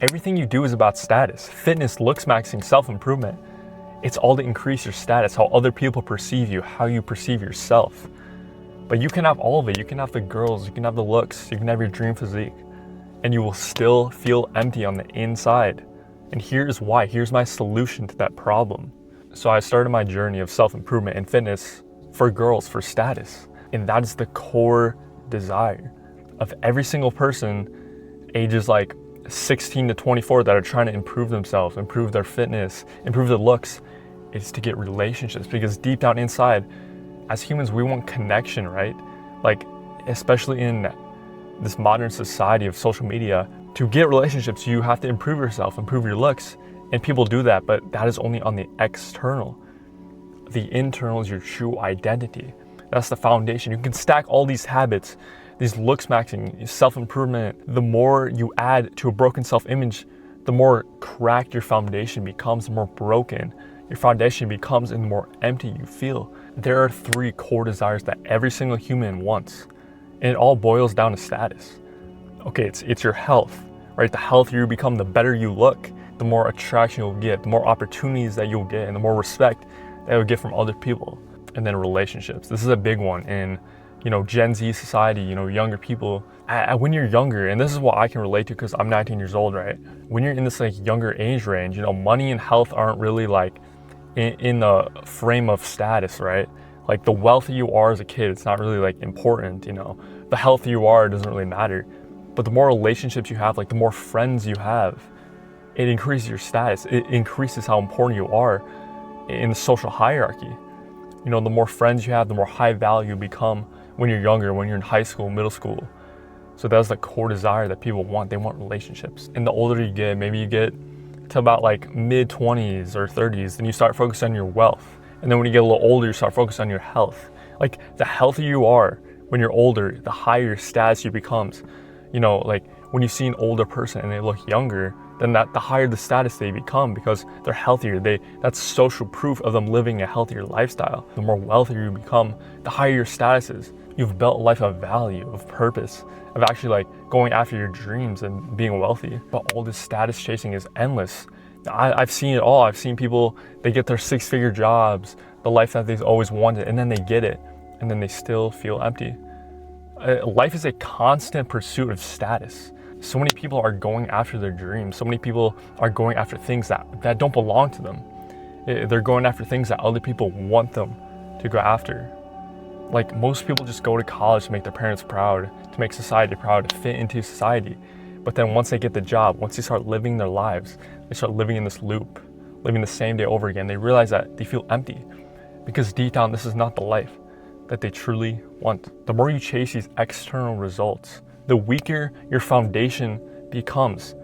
everything you do is about status. Fitness, looks maxing, self-improvement. It's all to increase your status, how other people perceive you, how you perceive yourself. But you can have all of it. You can have the girls, you can have the looks, you can have your dream physique, and you will still feel empty on the inside. And here's why. Here's my solution to that problem. So I started my journey of self-improvement and fitness for girls, for status. And that is the core desire of every single person ages like 16 to 24 that are trying to improve themselves, improve their fitness, improve their looks, is to get relationships. Because deep down inside, as humans, we want connection, right? Like, especially in this modern society of social media, to get relationships, you have to improve yourself, improve your looks. And people do that, but that is only on the external. The internal is your true identity. That's the foundation. You can stack all these habits, these looks maxing, self-improvement. The more you add to a broken self-image, the more cracked your foundation becomes, the more broken your foundation becomes, and the more empty you feel. There are 3 core desires that every single human wants, and it all boils down to status. Okay, it's your health, right? The healthier you become, the better you look, the more attraction you'll get, the more opportunities that you'll get, and the more respect that you'll get from other people. And then relationships. This is a big one in, Gen Z society, younger people. When you're younger, and this is what I can relate to because I'm 19 years old, right? When you're in this like younger age range, money and health aren't really like in the frame of status, right? Like the wealthier you are as a kid, it's not really like important, The healthier you are, it doesn't really matter. But the more relationships you have, like the more friends you have, it increases your status. It increases how important you are in the social hierarchy. The more friends you have, the more high value you become when you're younger, when you're in high school, middle school. So that's the core desire that people want. They want relationships. And the older you get, maybe you get to about like mid-20s or 30s, then you start focusing on your wealth. And then when you get a little older, you start focusing on your health. Like the healthier you are when you're older, the higher your status you becomes. Like when you see an older person and they look younger, then the higher the status they become because they're healthier. That's social proof of them living a healthier lifestyle. The more wealthier you become, the higher your status is. You've built a life of value, of purpose, of actually like going after your dreams and being wealthy. But all this status chasing is endless. I've seen it all. I've seen people, they get their 6-figure jobs, the life that they've always wanted, and then they get it, and then they still feel empty. Life is a constant pursuit of status. So many people are going after their dreams. So many people are going after things that don't belong to them. They're going after things that other people want them to go after. Like most people just go to college to make their parents proud, to make society proud, to fit into society. But then once they get the job, once they start living their lives, they start living in this loop, living the same day over again. They realize that they feel empty because deep down, this is not the life that they truly want. The more you chase these external results, the weaker your foundation becomes,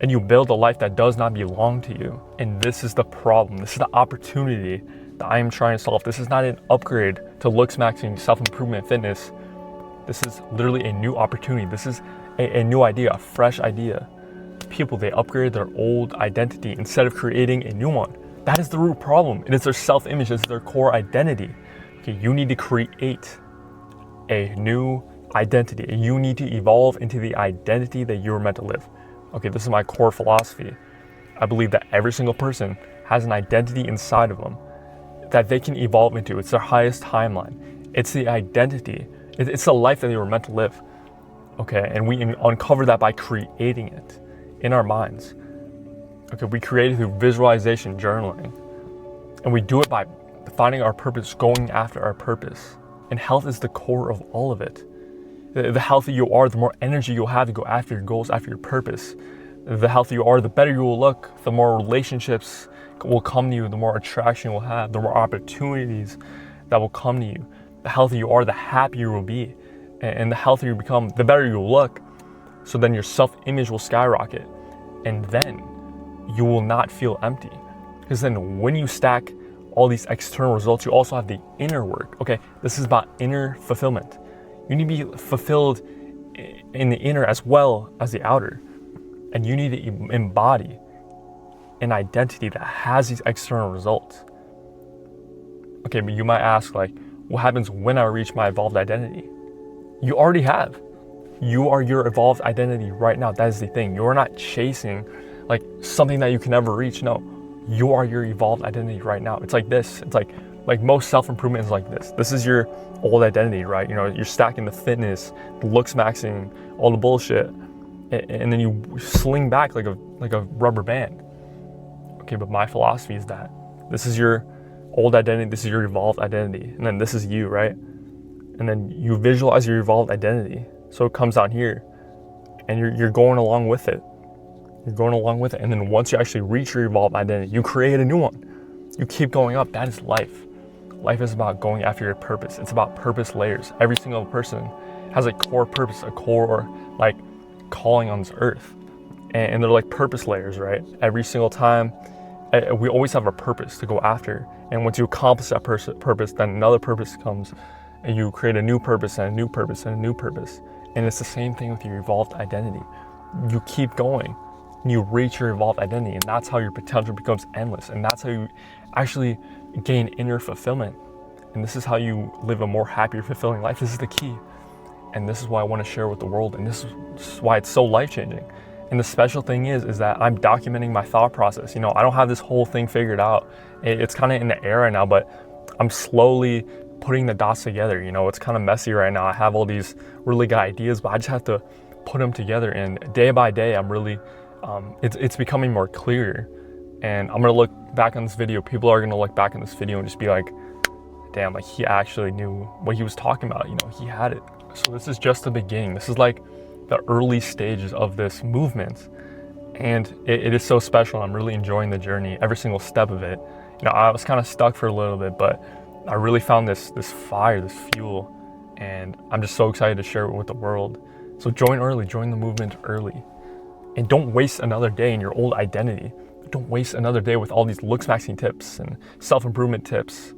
and you build a life that does not belong to you. And this is the problem. This is the opportunity that I am trying to solve. This is not an upgrade to looks maxing, self-improvement, fitness. This is literally a new opportunity. This is a new idea, a fresh idea. People, they upgrade their old identity instead of creating a new one. That is the root problem. It is their self-image. It's their core identity. Okay, you need to create a new identity. You need to evolve into the identity that you were meant to live. Okay, this is my core philosophy. I believe that every single person has an identity inside of them that they can evolve into. It's their highest timeline. It's the identity. It's the life that they were meant to live. Okay, and we uncover that by creating it in our minds. Okay, we create it through visualization, journaling. And we do it by finding our purpose, going after our purpose. And health is the core of all of it. The healthier you are, the more energy you'll have to go after your goals, after your purpose. The healthier you are, the better you will look, the more relationships will come to you, the more attraction you'll have, the more opportunities that will come to you. The healthier you are, the happier you will be. And the healthier you become, the better you'll look. So then your self-image will skyrocket. And then you will not feel empty. Because then when you stack all these external results, you also have the inner work. Okay, this is about inner fulfillment. You need to be fulfilled in the inner as well as the outer. And you need to embody an identity that has these external results. Okay, but you might ask, like, what happens when I reach my evolved identity? You already have. You are your evolved identity right now. That is the thing. You're not chasing like something that you can never reach. No, you are your evolved identity right now. It's like this. It's like most self-improvement is like this. This is your old identity, right? You know, you're stacking the fitness, the looks maxing, all the bullshit, and then you sling back like a rubber band. Okay, but my philosophy is that this is your old identity, this is your evolved identity, and then this is you, right? And then you visualize your evolved identity. So it comes down here, and you're going along with it. You're going along with it, and then once you actually reach your evolved identity, you create a new one. You keep going up. That is life. Life is about going after your purpose. It's about purpose layers. Every single person has a core purpose, a core like calling on this earth, and they're like purpose layers, right? Every single time, we always have a purpose to go after, and once you accomplish that purpose, then another purpose comes, and you create a new purpose and a new purpose and a new purpose. And it's the same thing with your evolved identity. You keep going, and you reach your evolved identity, and that's how your potential becomes endless, and that's how you actually gain inner fulfillment. And this is how you live a more happier, fulfilling life. This is the key, and this is why I want to share with the world, and this is why it's so life-changing. And the special thing is that I'm documenting my thought process. You know, I don't have this whole thing figured out. It's kind of in the air right now, but I'm slowly putting the dots together. You know, it's kind of messy right now. I have all these really good ideas, but I just have to put them together. And day by day, I'm really, it's becoming more clear. And I'm gonna look back on this video. People are gonna look back on this video and just be like, damn, like he actually knew what he was talking about. You know, he had it. So this is just the beginning. This is like the early stages of this movement, and it is so special. I'm really enjoying the journey, every single step of it. You know, I was kind of stuck for a little bit, but I really found this fire, this fuel, and I'm just so excited to share it with the world. So join early, join the movement early, and don't waste another day in your old identity. Don't waste another day with all these looks maxing tips and self-improvement tips.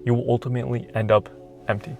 You will ultimately end up empty.